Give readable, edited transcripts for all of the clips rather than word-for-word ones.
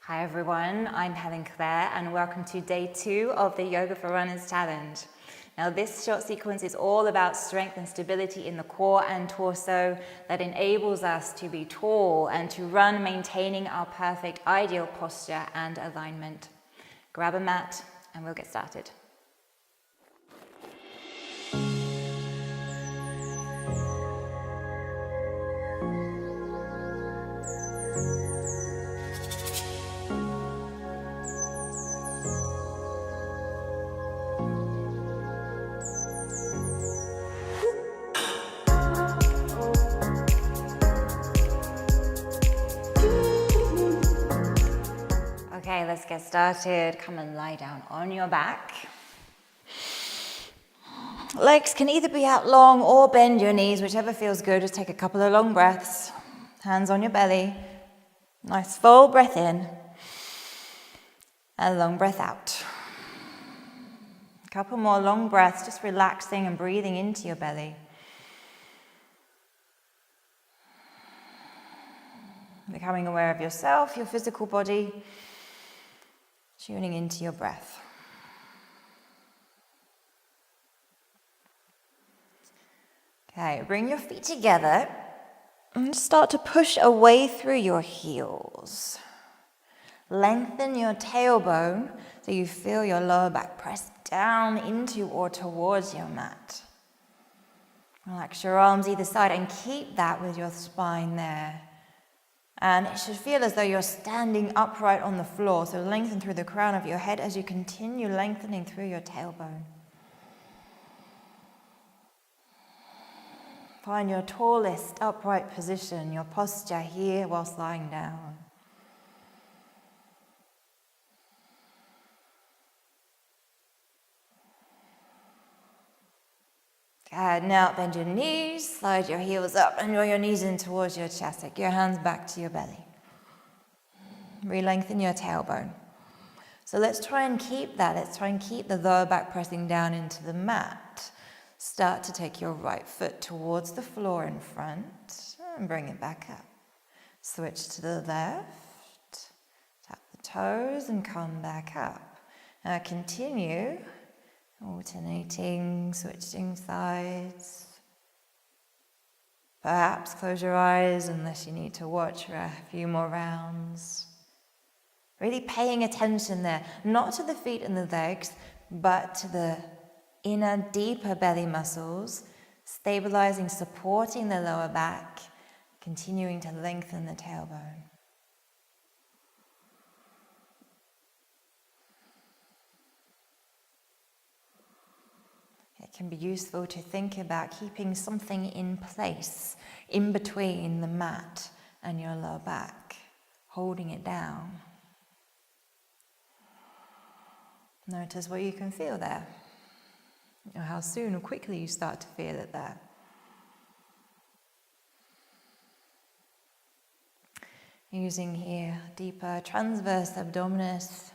Hi everyone, I'm Helen Claire and welcome to day 2 of the Yoga for Runners Challenge. Now this short sequence is all about strength and stability in the core and torso that enables us to be tall and to run maintaining our perfect ideal posture and alignment. Grab a mat and we'll get started. Okay, let's get started. Come and lie down on your back. Legs can either be out long or bend your knees, whichever feels good. Just take a couple of long breaths. Hands on your belly. Nice full breath in. And long breath out. A couple more long breaths, just relaxing and breathing into your belly. Becoming aware of yourself, your physical body. Tuning into your breath. Okay, bring your feet together and start to push away through your heels. Lengthen your tailbone so you feel your lower back press down into or towards your mat. Relax your arms either side and keep that with your spine there. And it should feel as though you're standing upright on the floor, so lengthen through the crown of your head as you continue lengthening through your tailbone. Find your tallest upright position, your posture here whilst lying down. Good. Now bend your knees, slide your heels up and draw your knees in towards your chest. Take your hands back to your belly. Re-lengthen your tailbone. So let's try and keep that. Let's try and keep the lower back pressing down into the mat. Start to take your right foot towards the floor in front and bring it back up. Switch to the left. Tap the toes and come back up. Now continue. Alternating, switching sides. Perhaps close your eyes unless you need to watch for a few more rounds. Really paying attention there, not to the feet and the legs, but to the inner, deeper belly muscles, stabilizing, supporting the lower back, continuing to lengthen the tailbone. It can be useful to think about keeping something in place in between the mat and your lower back, holding it down. Notice what you can feel there, or how soon or quickly you start to feel it there. Using here deeper transverse abdominis,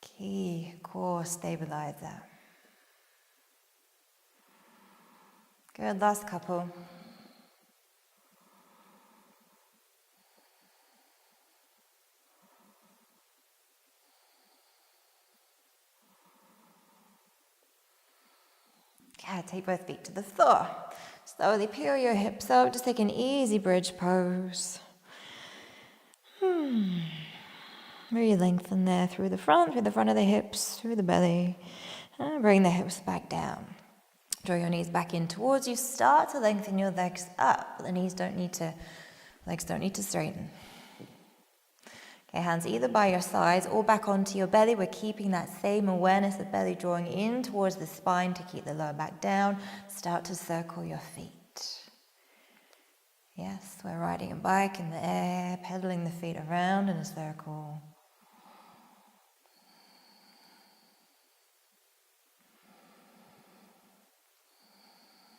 key core stabilizer. Good, last couple. Okay, take both feet to the floor. Slowly peel your hips up, just take an easy bridge pose. Really lengthen there through the front of the hips, through the belly, and bring the hips back down. Draw your knees back in towards you. Start to lengthen your legs up. The legs don't need to straighten. Okay, hands either by your sides or back onto your belly. We're keeping that same awareness of belly drawing in towards the spine to keep the lower back down. Start to circle your feet. Yes, we're riding a bike in the air, pedaling the feet around in a circle.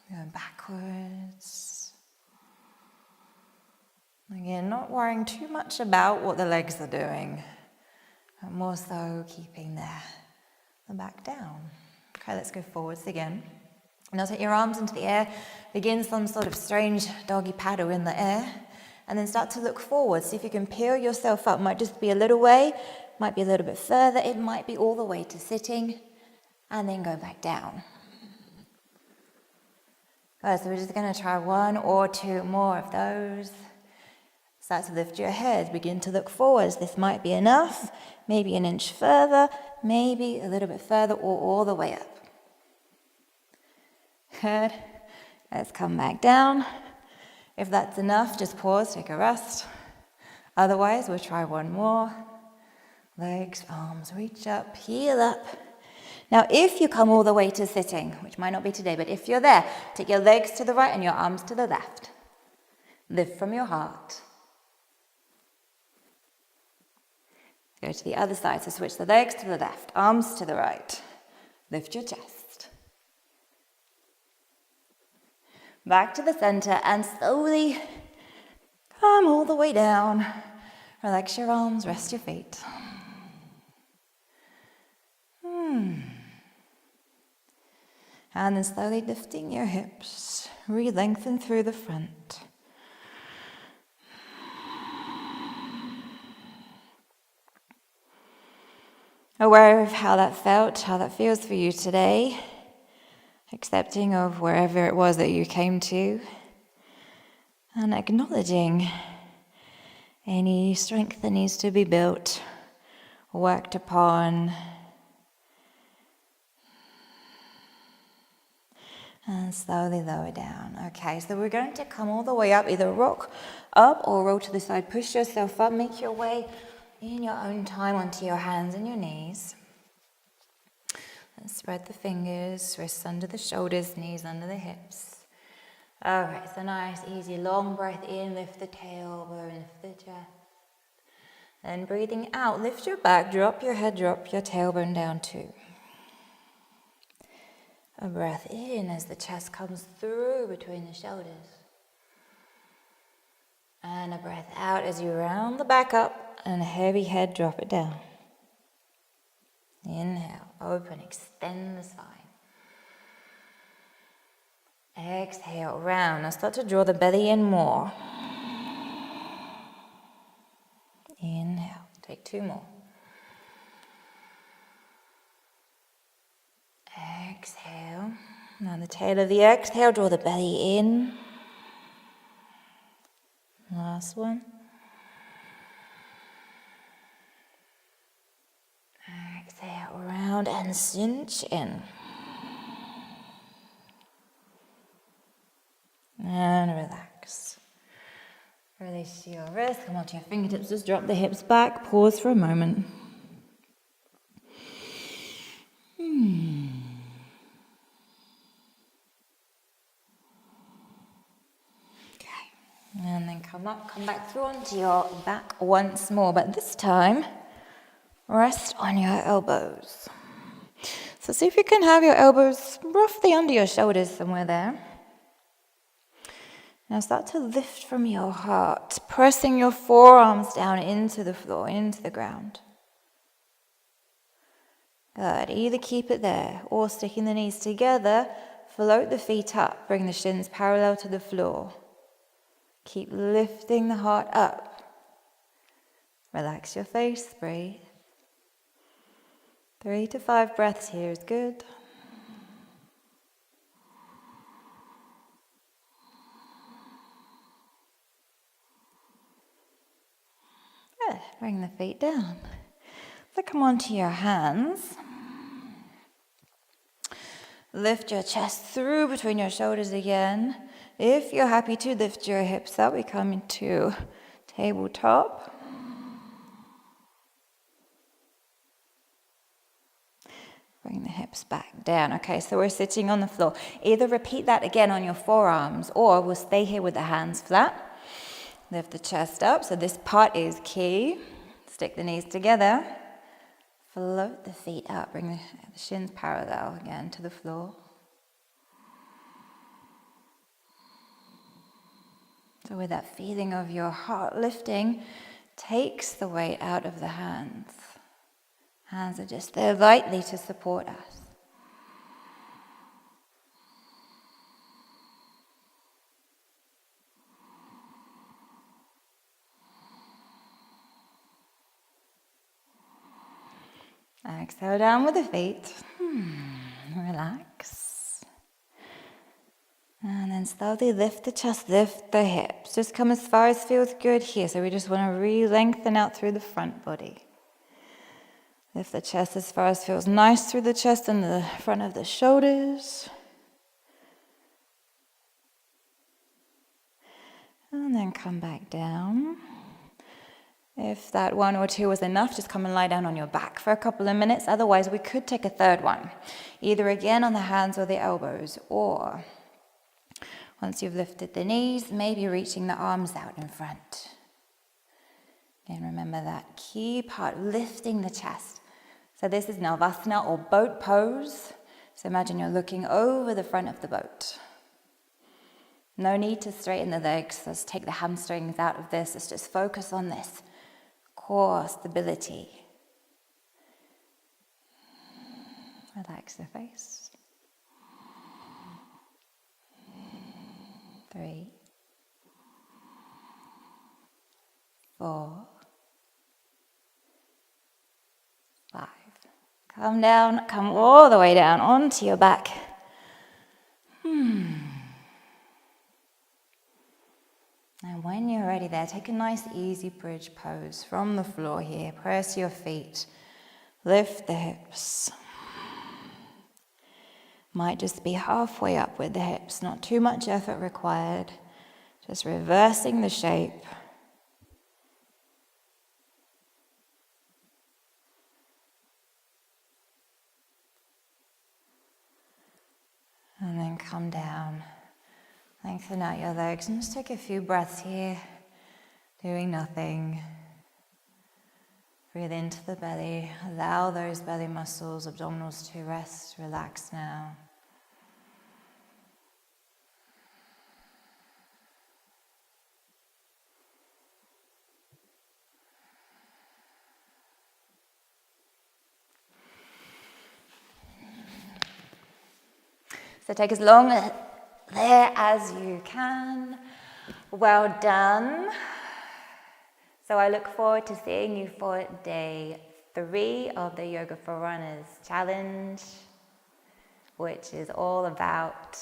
Going backwards. Again, not worrying too much about what the legs are doing, but more so keeping the back down. Okay, let's go forwards again. Now take your arms into the air. Begin some sort of strange doggy paddle in the air. And then start to look forward. See if you can peel yourself up. Might just be a little way, might be a little bit further. It might be all the way to sitting, and then go back down. Good, so we're just going to try 1 or 2 more of those. Start to lift your head, begin to look forwards. This might be enough, maybe an inch further, maybe a little bit further, or all the way up. Good. Let's come back down. If that's enough, just pause, take a rest. Otherwise, we'll try 1 more. Legs, arms, reach up, heel up. Now, if you come all the way to sitting, which might not be today, but if you're there, take your legs to the right and your arms to the left. Lift from your heart. Go to the other side, so switch the legs to the left, arms to the right. Lift your chest. Back to the center and slowly come all the way down. Relax your arms, rest your feet. And then slowly lifting your hips, re-lengthen through the front. Aware of how that felt, how that feels for you today. Accepting of wherever it was that you came to. And acknowledging any strength that needs to be built, worked upon. And slowly lower down. Okay, so we're going to come all the way up, either rock up or roll to the side. Push yourself up, make your way in your own time onto your hands and your knees. And spread the fingers, wrists under the shoulders, knees under the hips. Alright, so nice, easy, long breath in, lift the tailbone, lift the chest. Then breathing out, lift your back, drop your head, drop your tailbone down too. A breath in as the chest comes through between the shoulders. And a breath out as you round the back up and a heavy head, drop it down. Inhale, open, extend the spine. Exhale, round. Now start to draw the belly in more. Inhale, take 2 more. Exhale. Now the tail of the exhale, draw the belly in. Last one. Exhale, round and cinch in. And relax. Release your wrist, come onto your fingertips, just drop the hips back, pause for a moment. And then come up, come back through onto your back once more, but this time, rest on your elbows. So see if you can have your elbows roughly under your shoulders, somewhere there. Now start to lift from your heart, pressing your forearms down into the floor, into the ground. Good, either keep it there or sticking the knees together, float the feet up, bring the shins parallel to the floor. Keep lifting the heart up. Relax your face, breathe. 3 to 5 breaths here is good. Good. Bring the feet down. So come onto your hands. Lift your chest through between your shoulders again. If you're happy to, lift your hips up. We come into tabletop. Bring the hips back down. Okay, so we're sitting on the floor. Either repeat that again on your forearms, or we'll stay here with the hands flat. Lift the chest up. So this part is key. Stick the knees together. Float the feet up. Bring the shins parallel again to the floor. So with that feeling of your heart lifting, takes the weight out of the hands. Hands are just there lightly to support us. Exhale down with the feet. Relax. And then slowly lift the chest, lift the hips. Just come as far as feels good here. So we just want to re-lengthen out through the front body. Lift the chest as far as feels nice through the chest and the front of the shoulders. And then come back down. If that 1 or 2 was enough, just come and lie down on your back for a couple of minutes. Otherwise, we could take a third one. Either again on the hands or the elbows, or once you've lifted the knees, maybe reaching the arms out in front. Again, remember that key part, lifting the chest. So this is Navasana or boat pose. So imagine you're looking over the front of the boat. No need to straighten the legs. Let's take the hamstrings out of this. Let's just focus on this core stability. Relax the face. 3, 4, 5. Come down, come all the way down onto your back. And when you're ready there, take a nice easy bridge pose from the floor here. Press your feet, lift the hips. Might just be halfway up with the hips, not too much effort required. Just reversing the shape. And then come down. Lengthen out your legs and just take a few breaths here, doing nothing. Breathe into the belly. Allow those belly muscles, abdominals to rest. Relax now. So take as long there as you can. Well done. So I look forward to seeing you for day 3 of the Yoga for Runners challenge, which is all about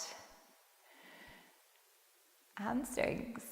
hamstrings.